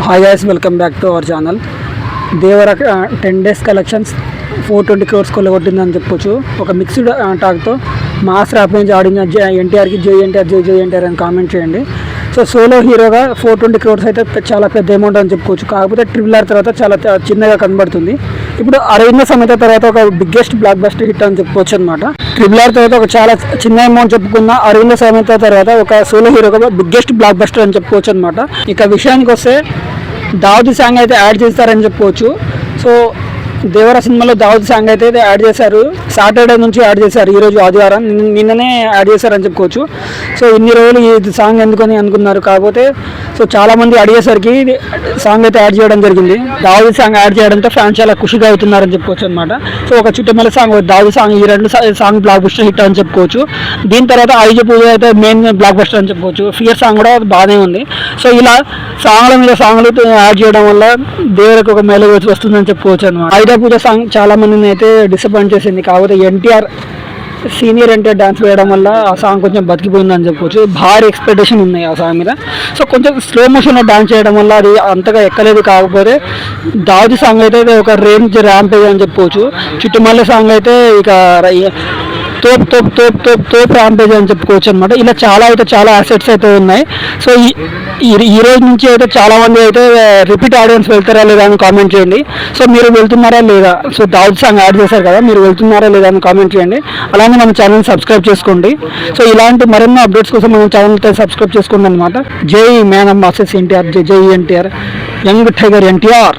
Hi guys, welcome back to our channel. Devara 10 days collections 420 crores కొల్లగొట్టిందని చెప్పొచ్చు. ఒక mixed టాక్తో mass rap నుంచి ఆడిన ఎన్టీఆర్కి జై ఎన్టీఆర్ అని కామెంట్ చేయండి. సో సోలో హీరోగా 420 crores అయితే చాలా పెద్ద అమౌంట్ అని చెప్పుకోవచ్చు. కాకపోతే ట్రిపుల్ ఆర్ తర్వాత చాలా చిన్నగా కనబడుతుంది. ఇప్పుడు అరవింద సమేత తర్వాత ఒక బిగ్గెస్ట్ బ్లాక్ బస్టర్ హిట్ అని చెప్పుకోవచ్చు అనమాట. ట్రిపుల్ ఆర్ తర్వాత ఒక చాలా చిన్న అమౌంట్ చెప్పుకున్న అరవింద సమేత తర్వాత ఒక సోలో హీరోగా బిగ్గెస్ట్ బ్లాక్ బస్టర్ అని చెప్పుకోవచ్చు అనమాట. ఇక విషయానికి వస్తే దావుద్ సాంగ్ అయితే యాడ్ చేస్తారని చెప్పుకోవచ్చు. సో దేవర సినిమాలో దావుద్ సాంగ్ అయితే యాడ్ చేశారు. సాటర్డే నుంచి యాడ్ చేశారు, ఈరోజు ఆదివారం, నిన్ననే యాడ్ చేశారని చెప్పుకోవచ్చు. సో ఇన్ని రోజులు ఈ సాంగ్ ఎందుకని అనుకున్నారు. కాకపోతే సో చాలామంది అడిగేసరికి సాంగ్ అయితే యాడ్ చేయడం జరిగింది. దావుద్ సాంగ్ యాడ్ చేయడంతో ఫ్యాన్స్ చాలా ఖుషిగా అవుతున్నారని చెప్పుకోవచ్చు అనమాట. సో ఒక చుట్టమల్ల సాంగ్, దావుద్ సాంగ్, ఈ రెండు సాంగ్ బ్లాక్ బస్టర్ హిట్ అని చెప్పుకోవచ్చు. దీని తర్వాత ఐజ పూజ అయితే మెయిన్ బ్లాక్ బస్టర్ అని చెప్పుకోవచ్చు. ఫియర్ సాంగ్ కూడా బాగానే ఉంది. సో ఇలా సాంగ్ల మీద సాంగ్లు యాడ్ చేయడం వల్ల దేవుడికి ఒక మేలు వస్తుందని చెప్పుకోవచ్చు అనమాట. ఐజ పూజ సాంగ్ చాలా మందిని అయితే డిసప్పాయింట్ చేసింది. కాకపోతే సీనియర్ ఎన్టీఆర్ డాన్స్ వేయడం వల్ల ఆ సాంగ్ కొంచెం బతికిపోయిందని చెప్పుకోవచ్చు. భారీ ఎక్స్పెక్టేషన్ ఉన్నాయి ఆ సాంగ్ మీద. సో కొంచెం స్లో మోషన్లో డాన్స్ చేయడం వల్ల అది అంతగా ఎక్కలేదు. కాకపోతే దావుద్ సాంగ్ అయితే ఒక రేంజ్ ర్యాంపేజ్ అని చెప్పుకోవచ్చు. చుట్టుమల్లె సాంగ్ అయితే ఇక తోప్ ర్యాంపేజ్ అని చెప్పుకోవచ్చు అనమాట. ఇలా చాలా అసెట్స్ అయితే ఉన్నాయి. సో ఈ రోజు నుంచి అయితే చాలా మంది అయితే రిపీట్ ఆడియన్స్ వెళ్తారా లేదా అని కామెంట్ చేయండి. సో మీరు వెళ్తున్నారా లేదా, సో దావుద్ సాంగ్ యాడ్ చేశారు కదా, మీరు వెళ్తున్నారా లేదా అని కామెంట్ చేయండి. అలానే మన ఛానల్ సబ్స్క్రైబ్ చేసుకోండి. సో ఇలాంటి మరెన్నో అప్డేట్స్ కోసం మన ఛానల్ సబ్స్క్రైబ్ చేసుకోండి అనమాట. జై మ్యాన్ ఆఫ్ మాసెస్ ఎన్టీఆర్, జై ఎన్టీఆర్, యంగ్ టైగర్ ఎన్టీఆర్.